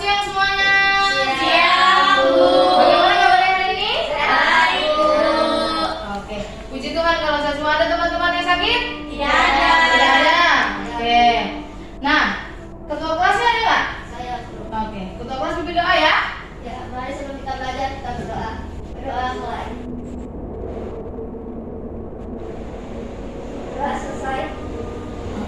siang semuanya. Siang, Bu. Bagaimana kabarnya hari ini? Baik, Bu. Oke. Puji Tuhan kalau saya semua. Ada teman-teman yang sakit? Tidak ada. Tidak ada. Oke. Nah, ketua kelasnya ada nggak? Saya, Bu. Oke. Ketua kelas pimpin doa ya. Ya, mari sebelum kita belajar kita berdoa. Berdoa mulai. Berdoa selesai.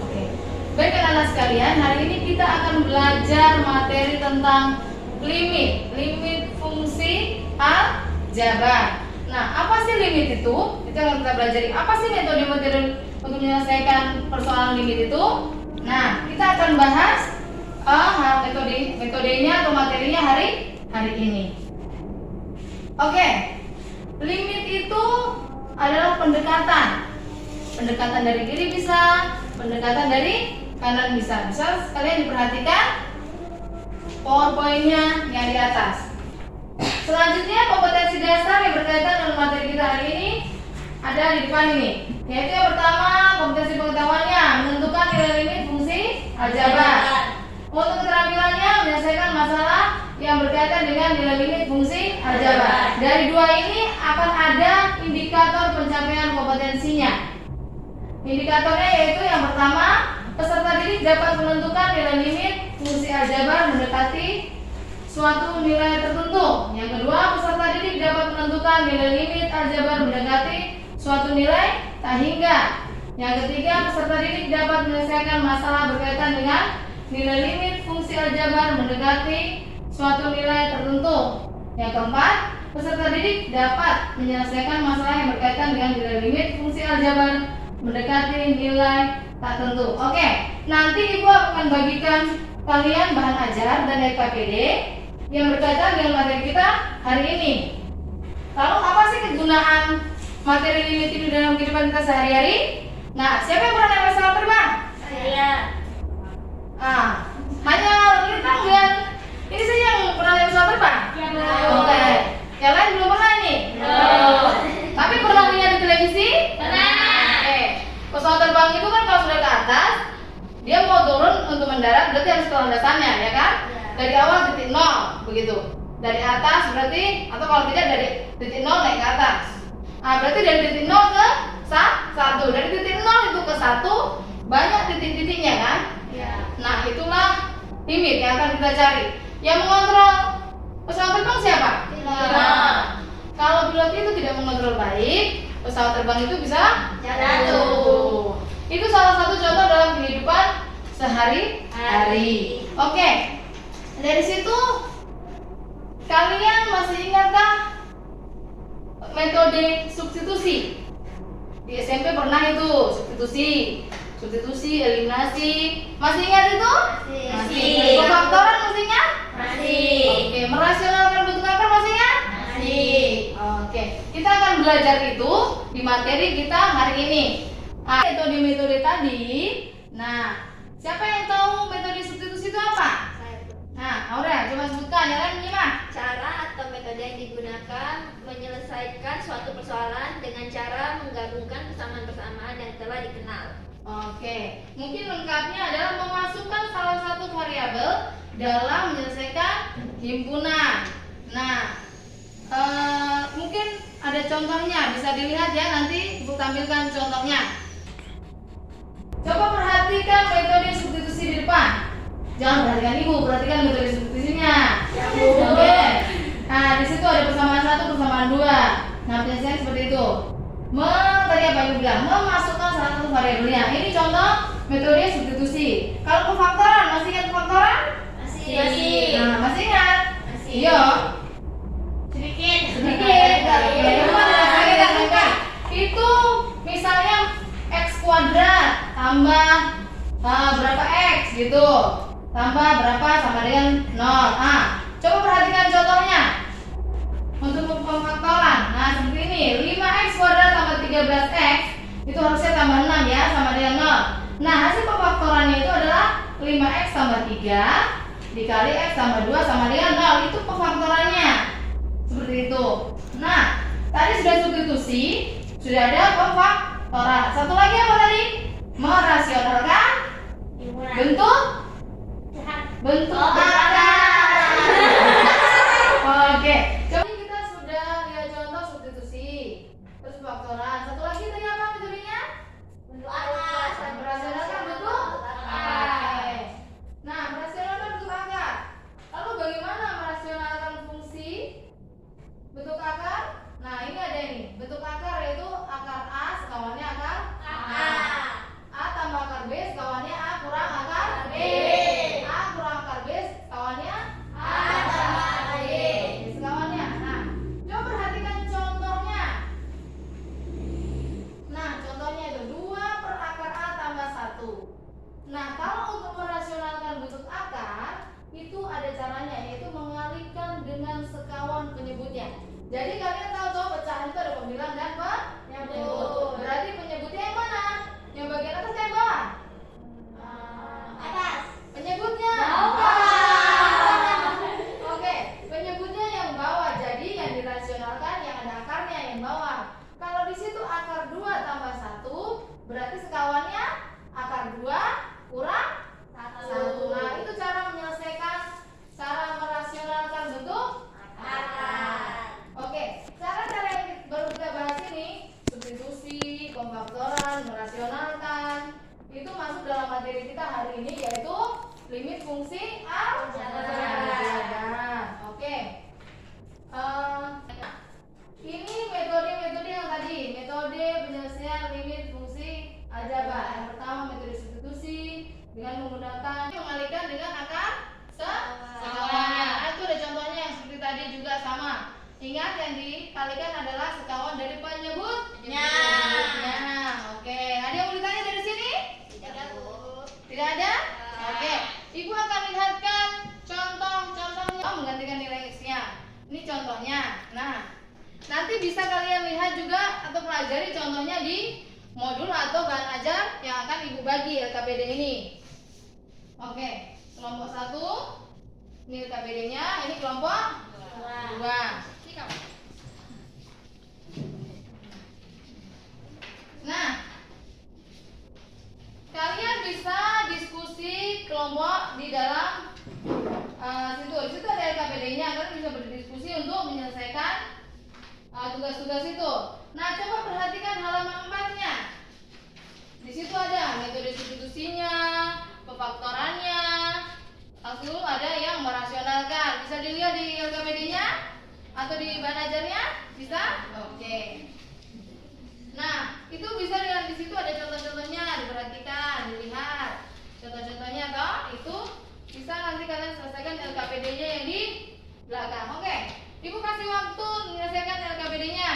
Oke. Baik anak-anak sekalian, hari ini kita akan belajar materi tentang limit fungsi aljabar. Nah, apa sih limit itu? Itu yang kita pelajari. Apa sih metode-metode untuk menyelesaikan persoalan limit itu? Nah, kita akan bahas metodenya atau materinya hari ini. Oke. Limit itu adalah pendekatan dari kiri bisa, pendekatan dari kanan bisa. Bisa kalian diperhatikan PowerPoint-nya yang di atas. Selanjutnya kompetensi dasar yang berkaitan dengan materi kita hari ini ada di depan ini. Yaitu yang pertama, kompetensi pengetahuannya menentukan nilai limit fungsi aljabar. Untuk keterampilannya menyelesaikan masalah yang berkaitan dengan nilai limit fungsi aljabar. Dari dua ini akan ada indikator pencapaian kompetensinya. Indikatornya yaitu yang pertama, peserta didik dapat menentukan nilai limit fungsi aljabar mendekati suatu nilai tertentu. Yang kedua, peserta didik dapat menentukan nilai limit aljabar mendekati suatu nilai tak hingga. Yang ketiga, peserta didik dapat menyelesaikan masalah berkaitan dengan nilai limit fungsi aljabar mendekati suatu nilai tertentu. Yang keempat, peserta didik dapat menyelesaikan masalah yang berkaitan dengan nilai limit fungsi aljabar mendekati nilai tak tentu. Oke, nanti Ibu akan bagikan kalian bahan ajar dan KPD yang berkaitan dengan materi kita hari ini. Lalu apa sih kegunaan materi limit ini dalam kehidupan kita sehari-hari? Nah, siapa yang pernah naik pesawat terbang? Saya. Hanya kita lihat ini saja yang pernah naik pesawat terbang? Ya, Bu. Oke. Yang lain belum pernah nih? Belum. Tapi pernah lihat di televisi? Pernah. Oke. Pesawat terbang itu kan kalau sudah ke atas, dia mau turun untuk mendarat berarti harus ke landasannya, ya kan? Ya. Dari awal titik nol, begitu. Dari atas berarti, atau kalau tidak dari titik nol naik ke atas. Berarti dari titik nol ke satu. Dari titik nol itu ke satu, banyak titik-titiknya kan? Ya. Nah, itulah limit yang akan kita cari. Yang mengontrol pesawat terbang siapa? Pilot. Kalau pilot itu tidak mengontrol baik, pesawat terbang itu bisa Jatuh. Itu salah satu contoh dalam kehidupan sehari-hari. Oke. Dari situ kalian masih ingatkah metode substitusi? Di SMP pernah itu substitusi, eliminasi. Masih ingat itu? Masih. Pemfaktoran masih ingat? Masih. Oke, merasionalkan bentuk akar masih ingat? Masih. Oke, kita akan belajar itu di materi kita hari ini. Metode tadi. Nah, siapa yang tahu metode substitusi itu apa? Saya, Bu. Nah, Aurel, coba sebutkan. Yang lain gimana? Cara atau metode yang digunakan menyelesaikan suatu persoalan dengan cara menggabungkan persamaan-persamaan yang telah dikenal. Oke, mungkin lengkapnya adalah memasukkan salah satu variabel dalam menyelesaikan himpunan. Nah, mungkin ada contohnya, bisa dilihat ya, nanti Ibu tampilkan contohnya. Coba perhatikan metode substitusi di depan. Jangan perhatikan Ibu, perhatikan metode substitusinya. Ya, Bu. Oke. Nah, di situ ada persamaan 1, persamaan 2. Nah, penyelesaian seperti itu. Tadi apa Ibu bilang? Memasukkan salah satu variabelnya. Ini contoh metode substitusi. Kalau pemfaktoran, masih ingat pemfaktoran? Masih. Nah, masih ingat? Masih. Iya. Sedikit. Oke, oke. Itu misalnya x kuadrat tambah berapa x gitu. Tambah berapa sama dengan 0. Coba perhatikan contohnya. Untuk pemfaktoran. Nah, seperti ini. 5x kuadrat tambah 13x itu harusnya tambah 6 ya, sama dengan 0. Nah, hasil pemfaktorannya itu adalah 5x tambah 3 dikali x tambah 2 sama dengan 0. Itu pemfaktorannya. Seperti itu. Nah, tadi sudah substitusi, sudah ada pemfaktoran. Satu lagi apa tadi? Merasionalkan bentuk Bentuk akar. Jadi kalian tahu toh pecahan itu ada pembilang dan penyebut. Berarti penyebutnya yang mana? Yang bagian atas atau yang bawah? Atas. Penyebutnya Bawah. Oke, penyebutnya yang bawah. Jadi yang dirasionalkan yang ada akarnya yang bawah. Kalau di situ akar 2 tambah 1, berarti sekawannya akar 2 kurang 1. Nah, itu cara menyelesaikan, cara merasionalkan bentuk akar. Oke, cara-cara yang baru kita bahas ini, substitusi, pemfaktoran, merasionalkan, itu masuk dalam materi kita hari ini, yaitu limit fungsi aljabar. Oke. Ini metode-metode yang tadi, metode penyelesaian limit fungsi aljabar. Yang pertama metode substitusi dengan menggunakan mengalihkan dengan akar sekawannya. Nah, itu ada contohnya yang seperti tadi juga sama. Ingat yang dikalikan adalah sekawan dari penyebutnya. Oke, ada yang mau ditanya dari sini? Tidak ada? Oke, Ibu akan lihatkan contoh-contohnya. Menggantikan nilai X-nya. Ini contohnya. Nah, nanti bisa kalian lihat juga atau pelajari contohnya di modul atau bahan ajar yang akan Ibu bagi LKPD ini. Oke, kelompok 1 ini LKPD-nya, ini kelompok 2. Nah, kalian bisa diskusi kelompok di dalam situ. Di situ ada LKPD-nya, kalian bisa berdiskusi untuk menyelesaikan tugas-tugas itu. Nah, coba perhatikan halaman 4-nya. Di situ ada metode substitusinya, pemfaktorannya, langsung ada yang merasionalkan. Bisa dilihat di LKPD-nya atau di bahan ajarnya? Bisa? Oke. Nah, itu bisa dilihat di situ ada contoh-contohnya, diperhatikan, dilihat. Contoh-contohnya toh, itu bisa nanti kalian selesaikan LKPD-nya yang di belakang. Oke. Ibu kasih waktu menyelesaikan LKPD-nya.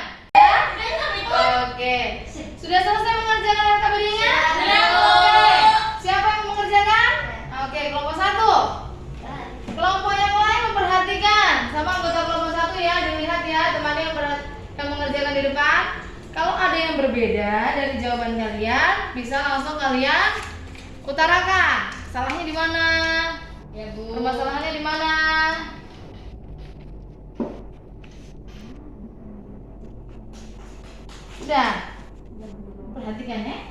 Oke. Sudah selesai mengerjakan LKPD-nya? Siapa yang mengerjakan? Oke, kelompok 1. Kelompok yang lain memperhatikan. Sama anggota kelompok 1 ya, dilihat ya teman yang mengerjakan di depan. Kalau ada yang berbeda dari jawaban kalian, bisa langsung kalian utarakan. Salahnya di mana? Ya, Bu. Permasalahannya di mana? Sudah. Perhatikan ya.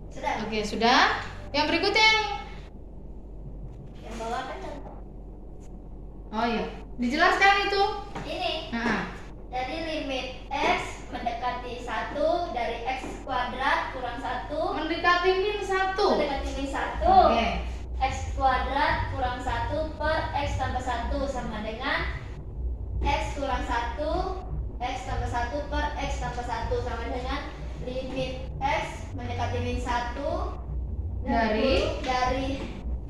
Sudah. Oke, sudah. Yang berikutnya Yang bawah kan oh iya, dijelaskan itu. ini. Nah, Jadi limit X mendekati 1 dari X kuadrat kurang 1 mendekati min 1. mendekati min 1. Oke. X kuadrat kurang 1 per X tambah 1 sama dengan X kurang 1 X tambah 1 per X tambah 1 sama dengan limit X mendekati min 1 dari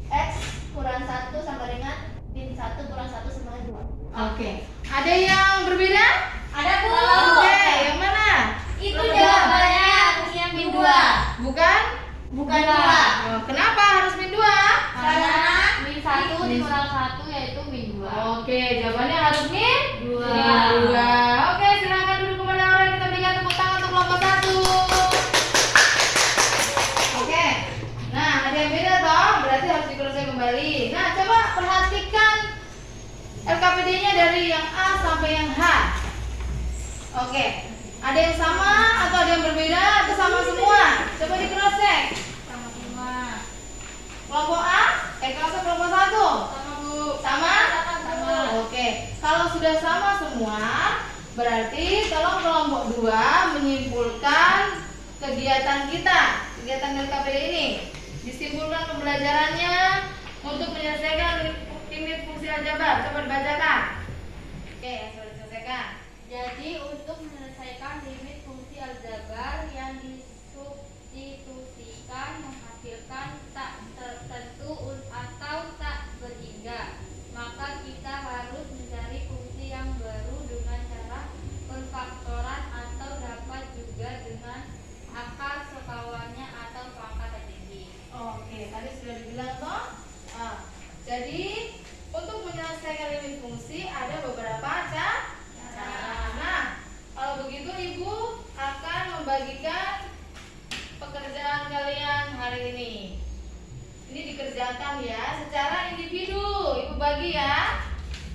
X kurang 1 sama dengan min 1 kurang 1 sama dengan 2. Oke. Ada yang berbeda? Ada, Bu. Oke, yang mana? Itu jawabannya harusnya min 2. Bukan? Bukan 2. Oh, kenapa harus min 2? Karena min 1 dikurang 1 yaitu min 2. Oke, jawabannya harus min 2. Min 2. Oke, silakan duduk kepada orang yang kita berikan tepuk tangan untuk kelompok 1. Oke. Nah, ada yang beda toh? Berarti harus dikurasi kembali. Nah, coba perhatikan LKPD-nya dari yang A sampai yang H. Oke. Ada yang sama atau ada yang berbeda atau sama semua? Coba di cross check. Sama semua. Kelompok A, kelompok 1. Sama, Bu. Sama? Sama. Oke. Kalau sudah sama semua, berarti tolong kelompok 2 menyimpulkan kegiatan kita, kegiatan LKPD ini. Disimpulkan pembelajarannya untuk menyelesaikan limit fungsi aljabar. Coba dibacakan. Oke, sudah diselesaikan. Jadi untuk menyelesaikan limit fungsi aljabar yang disubstitusikan menghasilkan tak tertentu atau tak berhingga, maka kita harus mencari fungsi yang baru dengan cara pemfaktoran atau dapat juga dengan akar sekawannya atau pangkat tertinggi. Oke, tadi sudah dibilang toh. Jadi untuk menyelesaikan menyelesaikan limit fungsi ada beberapa cara. Nah, kalau begitu Ibu akan membagikan pekerjaan kalian hari ini. Ini dikerjakan ya secara individu. Ibu bagi ya.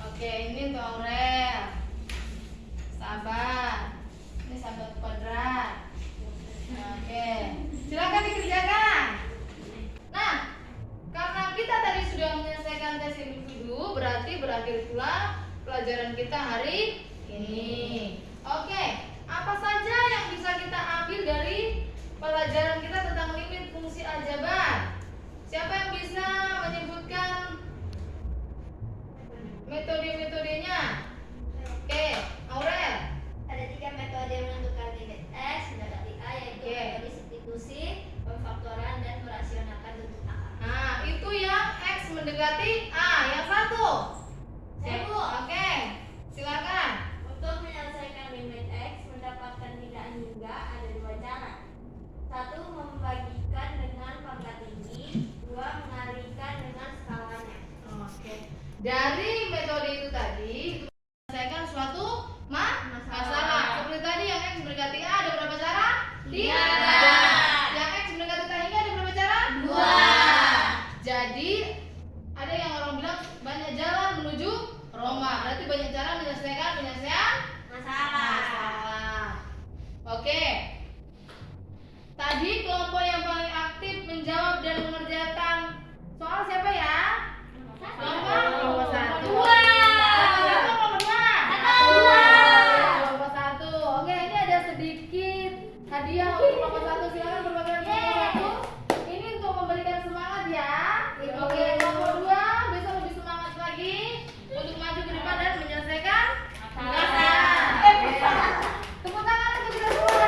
Oke, ini untuk Aurel. Sabar. Ini sahabat kuadrat. Oke, silakan dikerjakan. Nah, karena kita tadi sudah menyelesaikan tes individu, berarti berakhir pula pelajaran kita hari ini. Oke, apa saja yang bisa kita ambil dari pelajaran kita tentang limit fungsi aljabar? Siapa yang bisa menyebutkan metode-metodenya? Oke, Aurel. Ada 3 metode menentukan limit X mendekati A, yaitu Oke. metode substitusi, pemfaktoran, dan merasionalkan bentuk A. Nah, itu yang X mendekati A. Yang satu. Saya, Bu. Oke, silakan. Untuk menyelesaikan limit X mendapatkan tidak hingga ada 2 cara. 1. Membagikan dengan pangkat tinggi, 2. mengalihkan dengan skalanya. Oke. Dari metode itu tadi itu menyelesaikan suatu masalah. Seperti tadi yang X mendekati A ada berapa cara? 3. Yang X mendekati tak hingga ada berapa cara? 2. Jadi ada yang orang bilang banyak jalan menuju Roma. Berarti banyak cara menyelesaikan masalah. Oke. Tadi kelompok yang paling aktif menjawab dan mengerjakan soal siapa ya? Kelompok 1. Kelompok 1. Oke, ini ada sedikit hadiah untuk kelompok 1. Silakan berbagi dengan kelompok 1. Ini untuk memberikan semangat ya. Oke, kelompok 2 besok lebih semangat lagi untuk maju ke depan dan menyelesaikan tugasnya. Tepuk tangan untuk kita semua.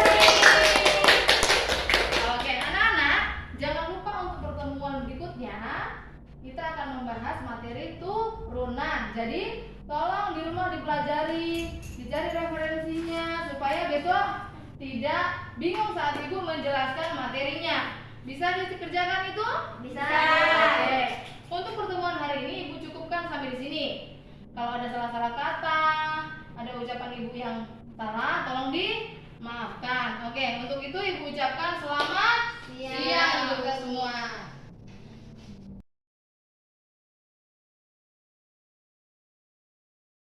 Oke, anak-anak, jangan lupa untuk pertemuan berikutnya kita akan membahas materi turunan. Jadi, tolong di rumah dipelajari, dicari referensinya supaya besok tidak bingung saat Ibu menjelaskan materinya. Bisa dikerjakan itu? Bisa. Oke. Untuk pertemuan hari ini Ibu cukupkan sampai di sini. Kalau ada salah-salah kata, ada ucapan Ibu yang salah, tolong dimaafkan. Oke, untuk itu Ibu ucapkan selamat siang untuk kita semua.